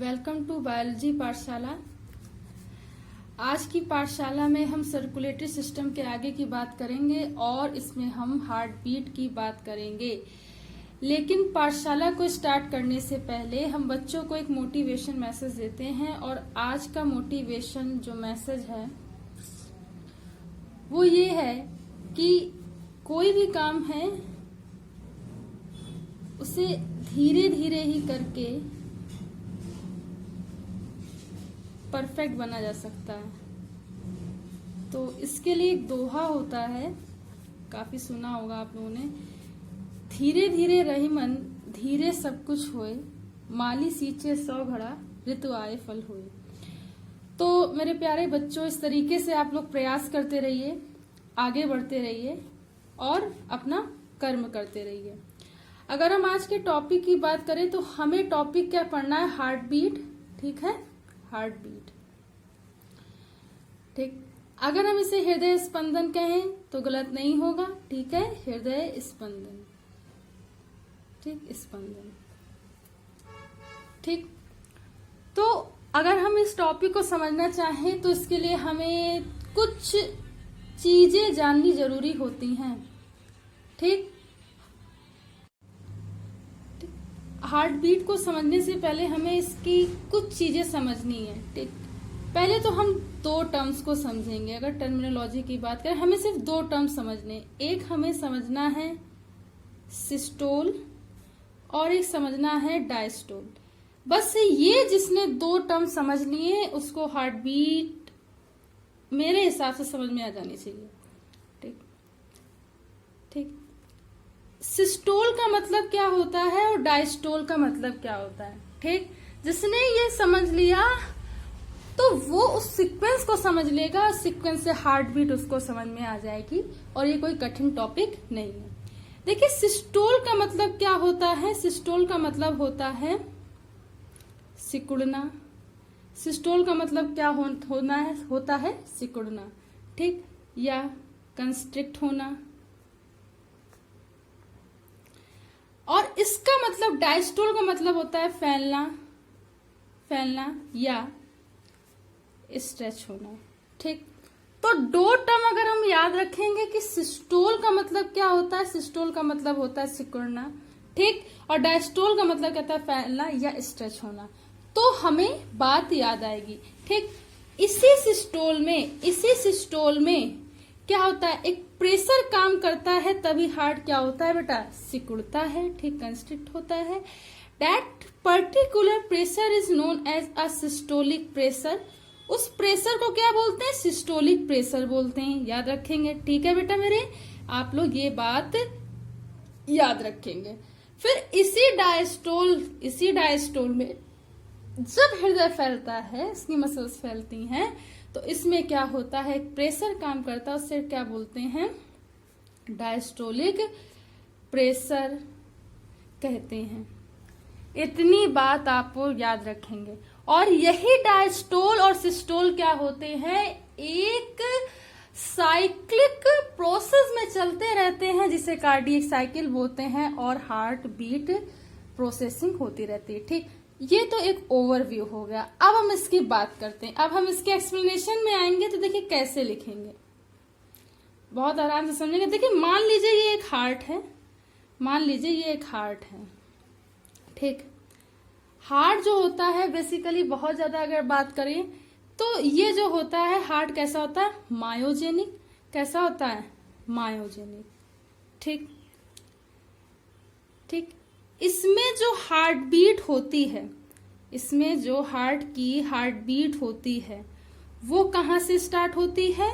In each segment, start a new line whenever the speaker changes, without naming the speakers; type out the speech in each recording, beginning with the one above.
Welcome to biology पाठशाला। आज की पाठशाला में हम सर्कुलेटरी सिस्टम के आगे की बात करेंगे और इसमें हम हार्ट बीट की बात करेंगे। लेकिन पाठशाला को स्टार्ट करने से पहले हम बच्चों को एक मोटिवेशन मैसेज देते हैं और आज का मोटिवेशन जो मैसेज है वो ये है कि कोई भी काम है उसे धीरे धीरे ही करके परफेक्ट बना जा सकता है। तो इसके लिए एक दोहा होता है, काफी सुना होगा आप लोगों ने, धीरे धीरे रही मन धीरे सब कुछ होए, माली सींचे 100 घड़ा ऋतु आए फल होए। तो मेरे प्यारे बच्चों, इस तरीके से आप लोग प्रयास करते रहिए, आगे बढ़ते रहिए और अपना कर्म करते रहिए। अगर हम आज के टॉपिक की बात करें तो हमें टॉपिक क्या पढ़ना है? Heartbeat. ठीक है, हार्ट बीट। ठीक, अगर हम इसे हृदय स्पंदन कहें तो गलत नहीं होगा। ठीक है, हृदय स्पंदन। ठीक, स्पंदन। ठीक, तो अगर हम इस टॉपिक को समझना चाहें तो इसके लिए हमें कुछ चीजें जाननी जरूरी होती हैं। ठीक, हार्ट बीट को समझने से पहले हमें इसकी कुछ चीजें समझनी है। ठीक, पहले तो हम 2 टर्म्स को समझेंगे। अगर टर्मिनोलॉजी की बात करें, हमें सिर्फ 2 टर्म्स समझने। एक हमें समझना है सिस्टोल और एक समझना है डायस्टोल। बस ये जिसने 2 टर्म समझ लिए उसको हार्ट बीट मेरे हिसाब से समझ में आ जानी चाहिए। ठीक ठीक, सिस्टोल का मतलब क्या होता है और डायस्टोल का मतलब क्या होता है। ठीक, जिसने ये समझ लिया तो वो उस सीक्वेंस को समझ लेगा, सीक्वेंस से हार्ट बीट उसको समझ में आ जाएगी और ये कोई कठिन टॉपिक नहीं है। देखिए, सिस्टोल का मतलब क्या होता है? सिस्टोल का मतलब होता है सिकुड़ना। सिस्टोल का मतलब क्या होता है सिकुड़ना। ठीक, या कंस्ट्रिक्ट होना। और इसका मतलब डायस्टोल का मतलब होता है फैलना या स्ट्रेच होना। ठीक, तो 2 टर्म अगर हम याद रखेंगे कि सिस्टोल का मतलब क्या होता है, सिस्टोल का मतलब होता है सिकुड़ना। ठीक, और डायस्टोल का मतलब कहता है फैलना या स्ट्रेच होना, तो हमें बात याद आएगी। ठीक, इसी सिस्टोल में क्या होता है? एक प्रेशर काम करता है, तभी हार्ट क्या होता है बेटा? सिकुड़ता है। ठीक, कंस्ट्रिक्ट होता है। That particular pressure is known as a systolic pressure. उस प्रेशर को क्या बोलते हैं? सिस्टोलिक प्रेशर बोलते हैं। याद रखेंगे। ठीक है बेटा मेरे, आप लोग ये बात याद रखेंगे। फिर इसी डायस्टोल में जब हृदय फैलता है, इसकी मसल्स फैलती हैं, तो इसमें क्या होता है? प्रेशर काम करता है, उससे क्या बोलते हैं? डायस्टोलिक प्रेशर कहते हैं। इतनी बात आपको याद रखेंगे। और यही डायस्टोल और सिस्टोल क्या होते हैं? एक साइक्लिक प्रोसेस में चलते रहते हैं, जिसे कार्डियक साइकिल बोलते हैं, और हार्ट बीट प्रोसेसिंग होती रहती है। ठीक, ये तो एक ओवरव्यू हो गया। अब हम इसकी बात करते हैं। अब हम इसके एक्सप्लेनेशन में आएंगे तो देखिए कैसे लिखेंगे, बहुत आराम से समझेंगे। देखिए, मान लीजिए ये एक हार्ट है। ठीक, हार्ट जो होता है बेसिकली, बहुत ज्यादा अगर बात करें तो ये जो होता है हार्ट कैसा होता है? मायोजेनिक। कैसा होता है? मायोजेनिक। ठीक ठीक, इसमें जो हार्ट बीट होती है वो कहाँ से स्टार्ट होती है?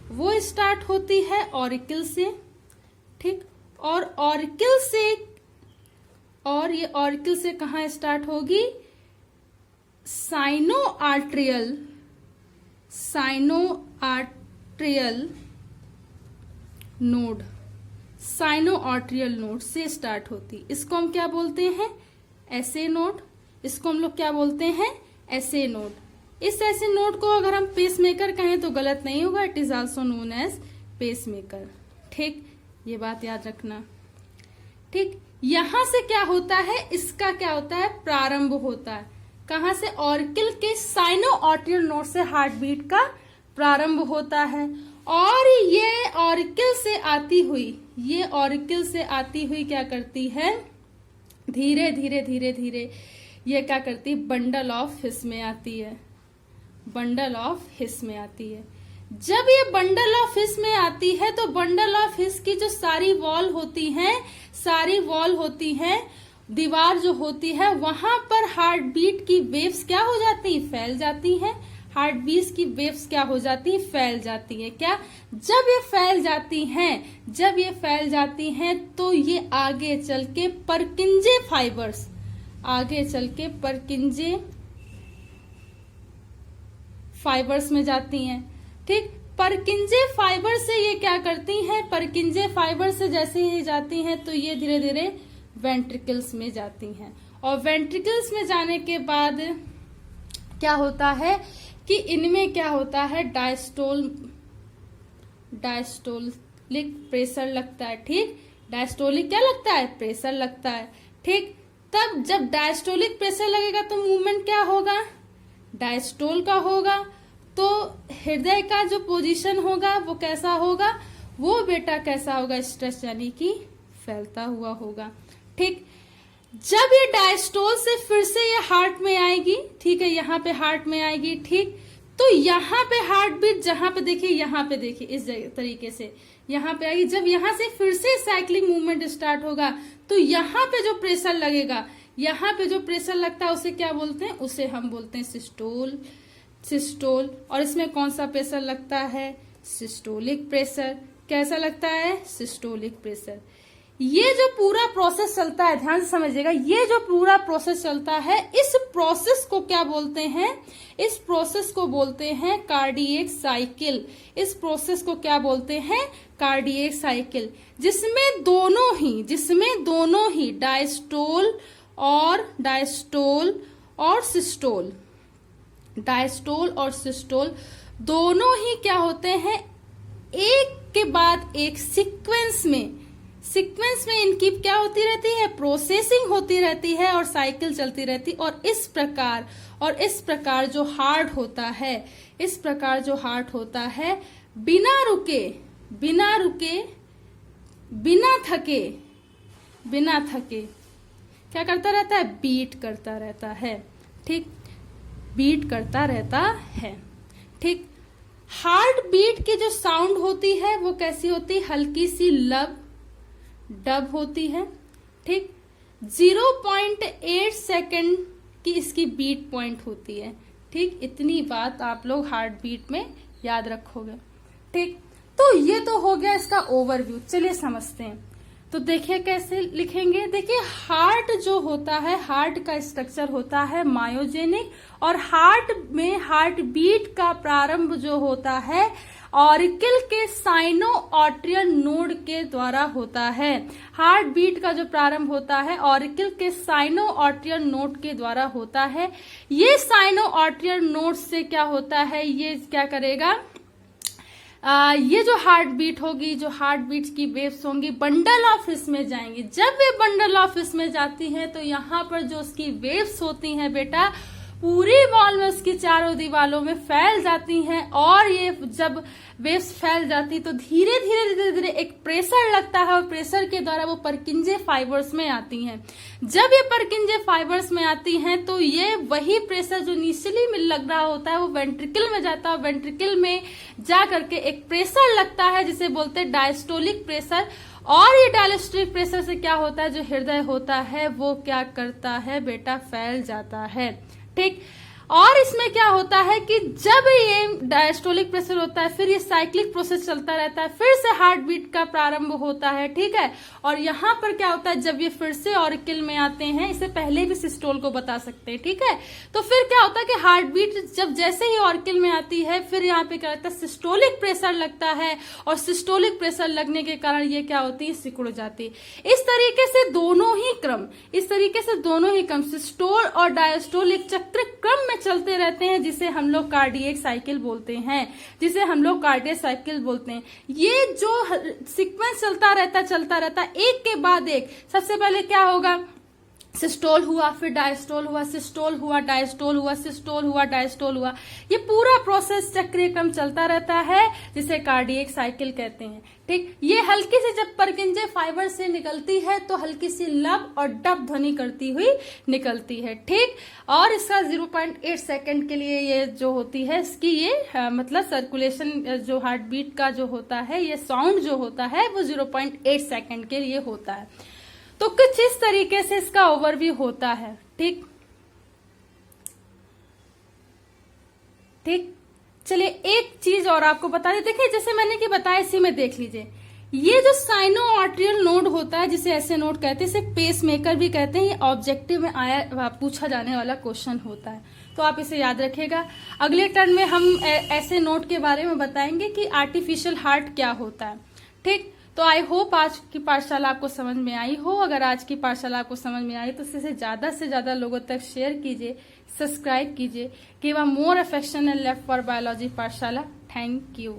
वो स्टार्ट होती है ऑरिकल से। ठीक, और ये ऑरिकल से कहाँ स्टार्ट होगी? साइनो आर्ट्रियल नोड से स्टार्ट होती। इसको हम क्या बोलते हैं? एसे नोड। इसको हम लोग क्या बोलते हैं? एसे नोड। इस एसे नोड को अगर हम पेसमेकर कहें तो गलत नहीं होगा। It is also known as pacemaker. ठीक, ये बात याद रखना। ठीक, यहां से क्या होता है, इसका क्या होता है, प्रारंभ होता है। कहां से? ऑरिकल के साइनो आर्टरियल नोड से हार्ट बीट का प्रारंभ होता है। और ये ऑरिकल से आती हुई क्या करती है? धीरे धीरे धीरे धीरे ये क्या करती है? बंडल ऑफ हिस में आती है। बंडल ऑफ हिस में आती है। जब ये बंडल ऑफ हिस में आती है तो बंडल ऑफ हिस की जो सारी वॉल होती हैं, दीवार जो होती है, वहां पर हार्ट बीट की वेव्स क्या हो जाती हैं? फैल जाती हैं। हार्ट बीट की वेव्स क्या हो जाती हैं? फैल जाती है। क्या? जब ये फैल जाती हैं तो ये आगे चल के परकिंजे फाइबर्स में जाती हैं। ठीक, परकिंजे फाइबर से ये क्या करती हैं? परकिंजे फाइबर से जैसे ही जाती हैं तो ये धीरे धीरे वेंट्रिकल्स में जाती हैं। और वेंट्रिकल्स में जाने के बाद क्या होता है कि इनमें क्या होता है? डायस्टोलिक प्रेशर लगता है। ठीक, डायस्टोलिक क्या लगता है? प्रेशर लगता है। ठीक, तब जब डायस्टोलिक प्रेशर लगेगा तो मूवमेंट क्या होगा? डायस्टोल का होगा। तो हृदय का जो पोजीशन होगा वो कैसा होगा? वो बेटा कैसा होगा? स्ट्रेच यानी कि फैलता हुआ होगा। ठीक, जब ये डायस्टोल से फिर से ये हार्ट में आएगी, ठीक है, यहाँ पे हार्ट में आएगी। ठीक, तो यहाँ पे हार्ट बीट, जहां पे देखिए, यहाँ पे देखिए, इस तरीके से यहाँ पे आएगी। जब यहाँ से फिर से साइक्लिंग मूवमेंट स्टार्ट होगा तो यहाँ पे जो प्रेशर लगेगा, यहाँ पे जो प्रेशर लगता है उसे क्या बोलते हैं? उसे हम बोलते हैं सिस्टोल। और इसमें कौन सा प्रेशर लगता है? Systolic pressure. कैसा लगता है? Systolic pressure. ये जो पूरा प्रोसेस चलता है, ध्यान से समझिएगा, ये जो पूरा प्रोसेस चलता है, इस प्रोसेस को क्या बोलते हैं? इस प्रोसेस को बोलते हैं कार्डियक साइकिल। इस प्रोसेस को क्या बोलते हैं? कार्डियक साइकिल, जिसमें दोनों ही डायस्टोल और सिस्टोल दोनों ही क्या होते हैं? एक के बाद एक सीक्वेंस में इनकी क्या होती रहती है? प्रोसेसिंग होती रहती है और साइकिल चलती रहती। और इस प्रकार जो हार्ट होता है, बिना थके क्या करता रहता है? बीट करता रहता है। ठीक, बीट करता रहता है। ठीक, हार्ट बीट की जो साउंड होती है वो कैसी होती है? हल्की सी डब होती है। ठीक, 0.8 सेकंड की इसकी बीट पॉइंट होती है। ठीक, इतनी बात आप लोग हार्ट बीट में याद रखोगे। ठीक, तो ये तो हो गया इसका ओवरव्यू। चलिए समझते हैं। तो देखिए कैसे लिखेंगे। देखिए, हार्ट जो होता है, हार्ट का स्ट्रक्चर होता है मायोजेनिक, और हार्ट में हार्ट बीट का प्रारंभ जो होता है ऑरिकल के साइनो आर्टरियल नोड के द्वारा होता है। हार्ट बीट का जो प्रारंभ होता है ऑरिकल के साइनो आर्टरियल नोड के द्वारा होता है। ये साइनो आर्टरियल नोड से क्या होता है? ये क्या करेगा? ये जो हार्ट बीट होगी, जो हार्ट बीट की वेव्स होंगी, बंडल ऑफ हिस में जाएंगी। जब वे बंडल ऑफ हिस में जाती हैं तो यहाँ पर जो उसकी वेव्स होती हैं बेटा, पूरी वॉल में उसकी चारों दीवालों में फैल जाती हैं। और ये जब वेव्स फैल जाती तो धीरे धीरे एक प्रेशर लगता है, और प्रेशर के द्वारा वो परकिंजे फाइबर्स में आती हैं। जब ये परकिंजे फाइबर्स में आती हैं तो ये वही प्रेशर जो नीचली में लग रहा होता है वो वेंट्रिकल में जाता है। वेंट्रिकल में जा करके एक प्रेशर लगता है जिसे बोलते हैं डायस्टोलिक प्रेशर। और ये डायस्टोलिक प्रेशर से क्या होता है? जो हृदय होता है वो क्या करता है बेटा? फैल जाता है। ठीक, और इसमें क्या होता है कि जब ये डायस्टोलिक प्रेशर होता है, फिर ये साइक्लिक प्रोसेस चलता रहता है, फिर से हार्ट बीट का प्रारंभ होता है। ठीक है, और यहाँ पर क्या होता है? जब ये फिर से ऑरिकल में आते हैं, इसे पहले भी सिस्टोल को बता सकते हैं। ठीक है, तो फिर क्या होता है कि हार्ट बीट जब जैसे ही ऑरिकल में आती है, फिर यहाँ पे क्या होता है? सिस्टोलिक प्रेशर लगता है, और सिस्टोलिक प्रेशर लगने के कारण ये क्या होती है? सिकुड़ जाती है। इस तरीके से दोनों ही क्रम सिस्टोल और डायस्टोल एक चक्र क्रम में चलते रहते हैं, जिसे हम लोग कार्डियक साइकिल बोलते हैं। ये जो सीक्वेंस चलता रहता एक के बाद एक। सबसे पहले क्या होगा? सिस्टोल हुआ, फिर डायस्टोल हुआ, सिस्टोल हुआ, डायस्टोल हुआ, सिस्टोल हुआ, डायस्टोल हुआ। ये पूरा प्रोसेस चक्रीय क्रम चलता रहता है, जिसे कार्डियक साइकिल कहते हैं। ठीक, ये हल्की सी जब परकिंजे फाइबर से निकलती है तो हल्की सी लब और डब ध्वनि करती हुई निकलती है। ठीक, और इसका 0.8 सेकंड के लिए ये जो होती है इसकी ये मतलब सर्कुलेशन जो हार्ट बीट का जो होता है, ये साउंड जो होता है वो 0.8 सेकंड के लिए होता है। तो कुछ इस तरीके से इसका ओवरव्यू होता है। ठीक ठीक, चलिए एक चीज और आपको बता दें। देखिए जैसे मैंने कि बताया, इसी में देख लीजिए, ये जो साइनो आर्टरियल नोड होता है, जिसे ऐसे नोड कहते हैं, इसे पेस मेकर भी कहते हैं। ये ऑब्जेक्टिव में आया पूछा जाने वाला क्वेश्चन होता है, तो आप इसे याद रखिएगा। अगले टर्न में हम ऐसे नोड के बारे में बताएंगे कि आर्टिफिशियल हार्ट क्या होता है। ठीक, तो आई होप आज की पाठशाला आपको समझ में आई हो। अगर आज की पाठशाला आपको समझ में आई तो इसे ज्यादा से ज्यादा लोगों तक शेयर कीजिए, सब्सक्राइब कीजिए। Give a more affection and love for biology पाठशाला। Thank you.